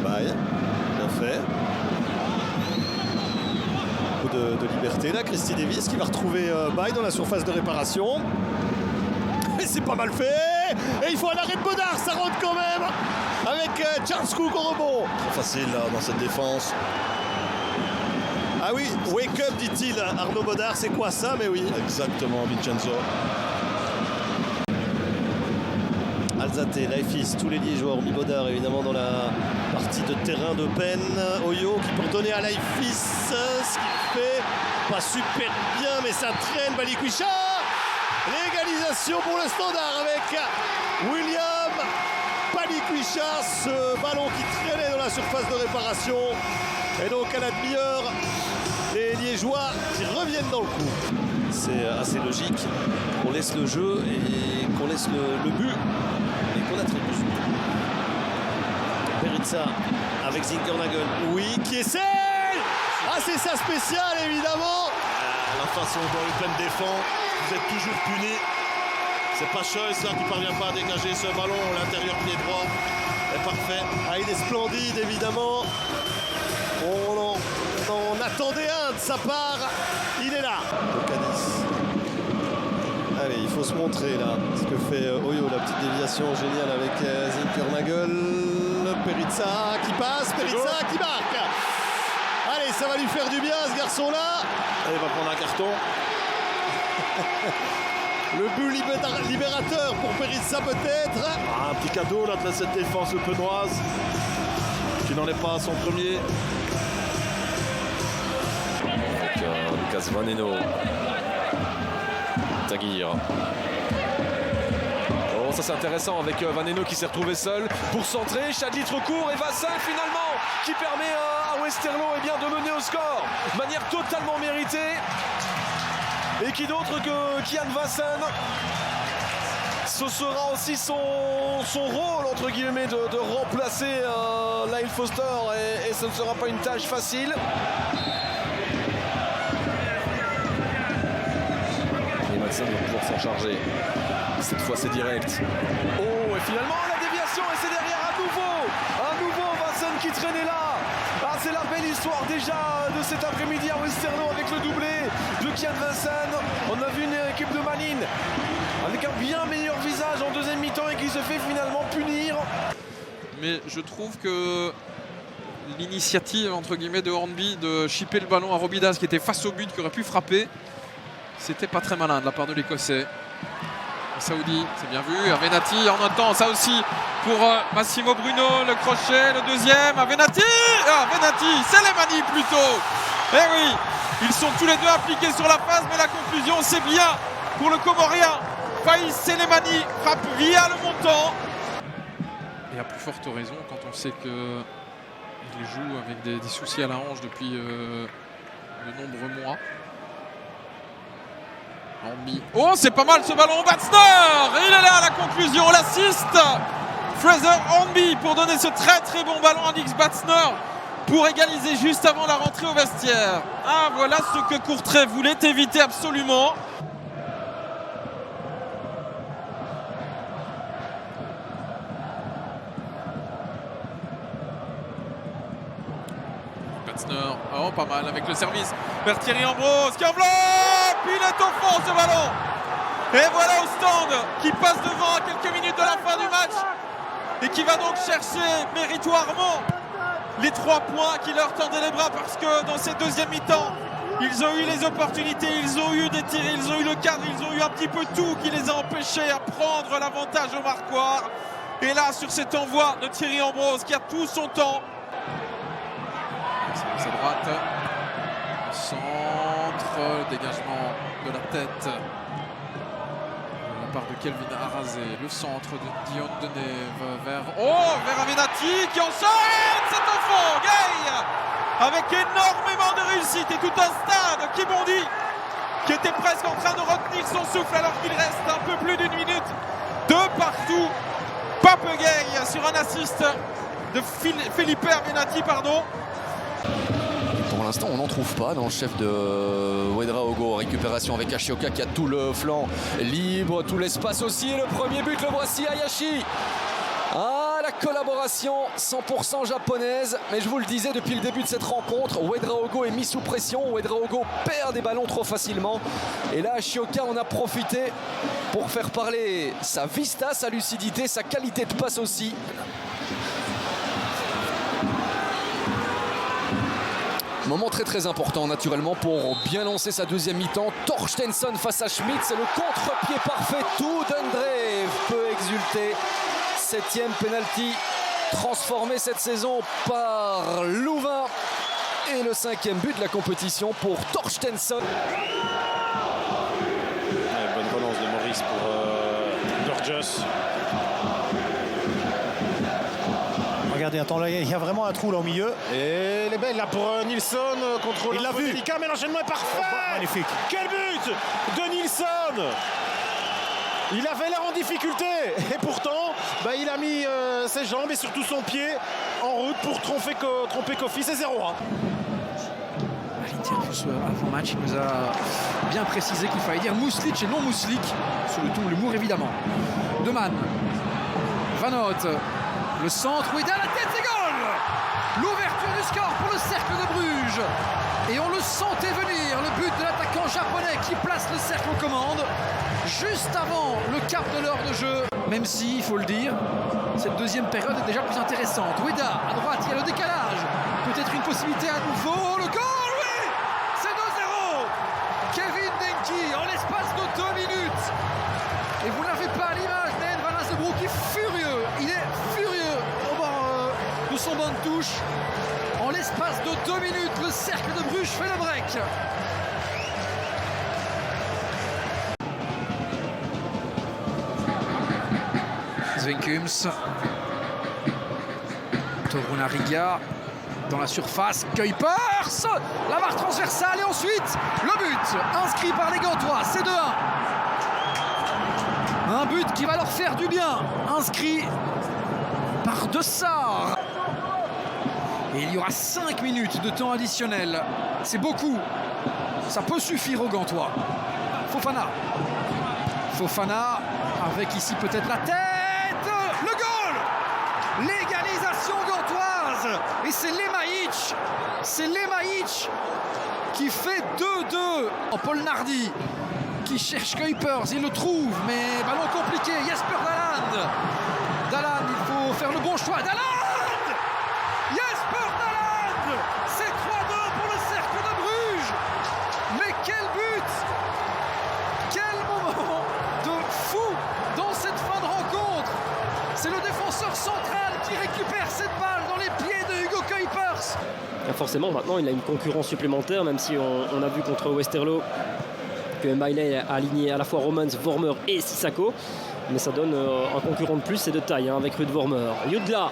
Baye, bien fait. Beaucoup de liberté là, Christy Davis qui va retrouver Baye dans la surface de réparation. Et c'est pas mal fait. Et il faut un arrêt de Bodard, ça rentre quand même. Avec Charles Cook au rebond. Trop facile là dans cette défense. Ah oui, wake up dit-il, Arnaud Bodard, c'est quoi ça? Mais oui. Exactement, Vincenzo. Alzate, Laifis, tous les Liégeois, hormis Bodard évidemment dans la partie de terrain de peine. Oyo qui peut donner à Laifis ce qu'il fait. Pas super bien, mais ça traîne. Balikwisha. L'égalisation pour le Standard avec William Balikwisha. Ce ballon qui traînait dans la surface de réparation. Et donc à la demi-heure, les Liégeois qui reviennent dans le coup. C'est assez logique qu'on laisse le jeu et qu'on laisse le but et qu'on attribue. Peritza avec Zinkernagel, oui, qui essaie. Ah, c'est ça spécial évidemment. La façon dont Eupen défend, vous êtes toujours punis. C'est pas Choice là qui parvient pas à dégager ce ballon, l'intérieur pied droit est parfait. Ah, il est splendide évidemment. On en attendait un de sa part. Il est là. Allez, il faut se montrer là. Ce que fait Oyo, la petite déviation géniale avec Zinkernagel. Peritza qui passe, Peritza qui marque. Allez, ça va lui faire du bien ce garçon-là. Allez, il va prendre un carton. Le but libérateur pour Peritza peut-être. Ah, un petit cadeau là de cette défense penoise qui n'en est pas à son premier. Avec Lucas Vaneno. Taguir. Oh, ça c'est intéressant avec Vaneno qui s'est retrouvé seul pour centrer. Chadli trop court et Vassin finalement qui permet à Westerlo de mener au score de manière totalement méritée. Et qui d'autre que Kian Vassin. Ce sera aussi son rôle entre guillemets de remplacer Lyle Foster et ce ne sera pas une tâche facile. Et Madsen va pouvoir s'en charger. Cette fois c'est direct. Oh, et finalement la déviation et c'est derrière à nouveau Vassin qui traînait là. Ah, c'est la belle histoire déjà de cet après-midi à Westerlo avec le doublé de Kian Vassin. On a vu une équipe de Malines avec un bien meilleur visage en deuxième mi-temps et qui se fait finalement punir. Mais je trouve que l'initiative entre guillemets de Hornby de chipper le ballon à Robidas qui était face au but, qui aurait pu frapper, c'était pas très malin de la part de l'Écossais. Saoudi, c'est bien vu. Avenatti en attend, ça aussi pour Massimo Bruno, le crochet, le deuxième. Avenatti, Selemani plutôt. Eh oui, ils sont tous les deux appliqués sur la phase, mais la conclusion c'est bien pour le Comorien. Faïs Selemani frappe via le montant. Et à plus forte raison quand on sait qu'il joue avec des soucis à la hanche depuis de nombreux mois. Oh, c'est pas mal ce ballon. Batsner, il est là à la conclusion, l'assist Fraser Hornby pour donner ce très très bon ballon à Nix Batsner pour égaliser juste avant la rentrée au vestiaire. Ah, voilà ce que Courtrai voulait éviter absolument. Batsner, oh pas mal avec le service vers Thierry Ambrose qui enveloppe, il est au fond ce ballon. Et voilà au stand qui passe devant à quelques minutes de la fin du match et qui va donc chercher méritoirement les 3 points qui leur tendaient les bras, parce que dans cette deuxième mi-temps ils ont eu les opportunités, ils ont eu des tirs, ils ont eu le cadre, ils ont eu un petit peu tout qui les a empêchés à prendre l'avantage au marquoir. Et là sur cet envoi de Thierry Ambrose qui a tout son temps, sa droite, centre, dégagement de la tête de la part de Kelvin Arrazé, le centre de Dion Deneuve vers Avenatti qui en sort, c'est au fond, Gay avec énormément de réussite et tout un stade qui bondit, qui était presque en train de retenir son souffle alors qu'il reste un peu plus d'une minute. De partout, Pape Gay sur un assist de Felipe Avenatti, Pour l'instant, on n'en trouve pas dans le chef de Ouedraogo. Récupération avec Ashioka qui a tout le flanc libre, tout l'espace aussi. Et le premier but, le voici, Hayashi. Ah, la collaboration 100% japonaise. Mais je vous le disais depuis le début de cette rencontre, Ouedraogo est mis sous pression. Ouedraogo perd des ballons trop facilement. Et là, Ashioka en a profité pour faire parler sa vista, sa lucidité, sa qualité de passe aussi. Moment très important naturellement pour bien lancer sa deuxième mi-temps. Torstensson face à Schmidt, c'est le contre-pied parfait. Tout Dundrev peut exulter. 7e penalty transformé cette saison par Louvain. Et le 5e but de la compétition pour Torstensson. Bonne relance de Maurice pour Burgess. Regardez, attends, là, il y a vraiment un trou là au milieu. Et elle est belle là pour Nilsson, contrôle. Il l'a vu. Délicat, mais l'enchaînement est parfait. Magnifique. Quel but de Nilsson. Il avait l'air en difficulté et pourtant il a mis ses jambes et surtout son pied en route pour tromper Kofi. C'est 0-1. À l'interview avant match, il nous a bien précisé qu'il fallait dire Mouslic et non Mouslik sur le ton de l'humour évidemment. Deman, Van Hout, le centre, oui, à la tête, c'est goal. L'ouverture du score pour le cercle de Bruges. Et on le sentait venir, le but de l'attaquant japonais qui place le cercle aux commandes juste avant le quart de l'heure de jeu. Même si, il faut le dire, cette deuxième période est déjà plus intéressante. Oueda, à droite, il y a le décalage. Peut-être une possibilité à nouveau. Le goal, oui. C'est 2-0. Kevin Denki, en l'espace de 2 minutes. Et vous n'avez pas l'image d'En Van Azebroek qui est furieux. Il est furieux au bord de son banc de touche. En l'espace de 2 minutes, le cercle de Bruges fait le break. Zwenkums. Torunariga dans la surface. Kuipers. La barre transversale et ensuite le but inscrit par les Gantois. C'est 2-1. Un but qui va leur faire du bien. Inscrit par De Sar. Et il y aura 5 minutes de temps additionnel. C'est beaucoup. Ça peut suffire aux Gantois. Fofana avec ici peut-être la tête. Le goal. L'égalisation gantoise. Et c'est Lemaïch. C'est Lemaïch qui fait 2-2. Paul Nardi qui cherche Kuipers. Il le trouve, mais ballon compliqué. Jesper Daland. Daland, il faut faire le bon choix. Daland. Jesper Daland. C'est 3-2 pour le cercle de Bruges. Mais quel but. Quel moment de fou dans cette fin de rencontre. C'est le défenseur central qui récupère cette balle dans les pieds de Hugo Kuipers. Forcément, maintenant, il a une concurrence supplémentaire, même si on a vu contre Westerlo que Mbailey a aligné à la fois Romans, Vormer et Sissako. Mais ça donne un concurrent de plus et de taille avec Ruud Vormer. Jutgla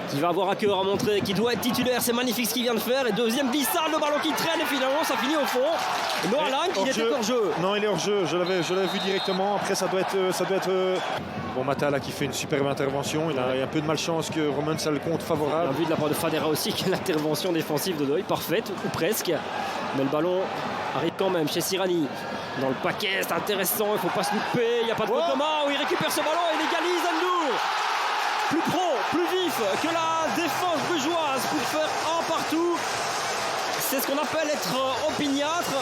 qui va avoir à cœur à montrer qu'il doit être titulaire. C'est magnifique ce qu'il vient de faire. Et deuxième glissade, le ballon qui traîne et finalement ça finit au fond. Noah Lang, il était hors jeu. Non, il est hors jeu. Je l'avais vu directement. Après, ça doit être. Bon, Matala qui fait une superbe intervention. Il a un peu de malchance que Roman ça le compte favorable. On a vu de la part de Fadera aussi que l'intervention défensive de Doyle parfaite ou presque. Mais le ballon arrive quand même chez Sirani. Dans le paquet, c'est intéressant. Il ne faut pas se louper. Il n'y a pas de Thomas où il récupère ce ballon et il égalise Endur. Plus pro, plus vif que la défense brugeoise pour faire un partout. C'est ce qu'on appelle être opiniâtre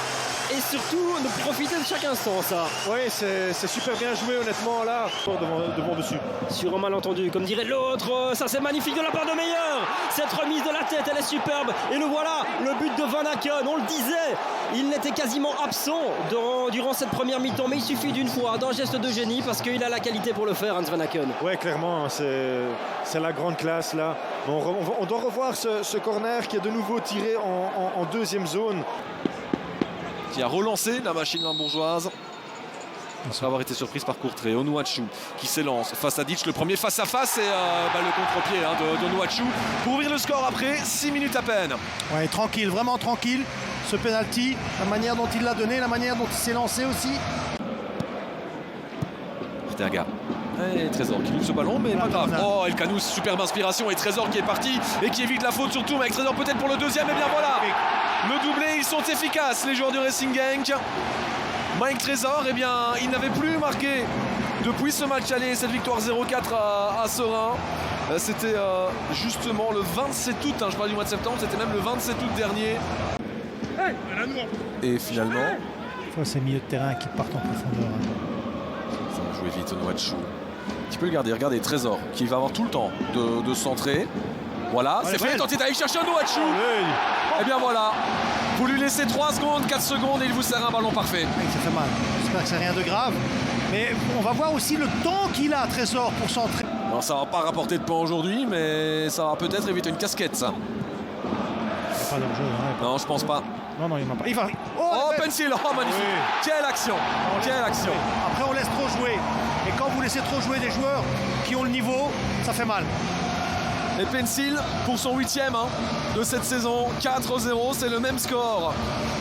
et surtout de profiter de chaque instant, ça. Oui, c'est super bien joué honnêtement là, devant dessus. Sur un malentendu, comme dirait l'autre, ça c'est magnifique de la part de Meyer. Cette remise de la tête, elle est superbe. Et le voilà, le but de Van Aken, on le disait, il n'était quasiment absent durant cette première mi-temps, mais il suffit d'une fois, d'un geste de génie, parce qu'il a la qualité pour le faire, Hans Van Aken. Oui, clairement, c'est la grande classe là. On doit revoir ce corner qui est de nouveau tiré en deuxième zone. Qui a relancé la machine limbourgeoise après avoir été surprise par Courtrai. Onuachu qui s'élance face à Ditch, le premier face à face et le contre-pied de Onuachu pour ouvrir le score après 6 minutes à peine. Ouais, tranquille, vraiment tranquille. Ce penalty, la manière dont il l'a donné, la manière dont il s'est lancé aussi. Terga. Et Trésor qui ouvre ce ballon, mais pas grave. Oh, El Canous, superbe inspiration. Et Trésor qui est parti et qui évite la faute surtout. Mais avec Trésor peut-être pour le deuxième. Et bien voilà, le doublé, ils sont efficaces, les joueurs du Racing Genk. Mike Trésor, eh bien, il n'avait plus marqué depuis ce match aller, cette victoire 0-4 à Serein. C'était justement le 27 août, je parle du mois de septembre, c'était même le 27 août dernier. Et finalement, Ces milieux de terrain qui partent en profondeur. ça va jouer vite Onwatchou. Tu peux le garder, regardez Trésor qui va avoir tout le temps de centrer. Voilà, c'est fait, tentez d'aller chercher Onwatchou. Et bien voilà, vous lui laissez 3 secondes, 4 secondes et il vous sert un ballon parfait. Oui, ça fait mal. J'espère que c'est rien de grave. Mais on va voir aussi le temps qu'il a, Trésor, pour centrer. Non, ça va pas rapporter de points aujourd'hui, mais ça va peut-être éviter une casquette ça. C'est pas leur jeu. Non, je pense pas. Non, il m'a pas. Il va. Oh, Pencil, oh magnifique. Oui. Quelle action, quelle action. Après, on laisse trop jouer. Et quand vous laissez trop jouer des joueurs qui ont le niveau, ça fait mal. Et Pencil, pour son 8e de cette saison, 4-0, c'est le même score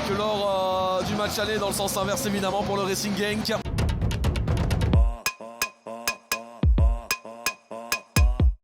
que lors du match aller, dans le sens inverse évidemment pour le Racing Genk.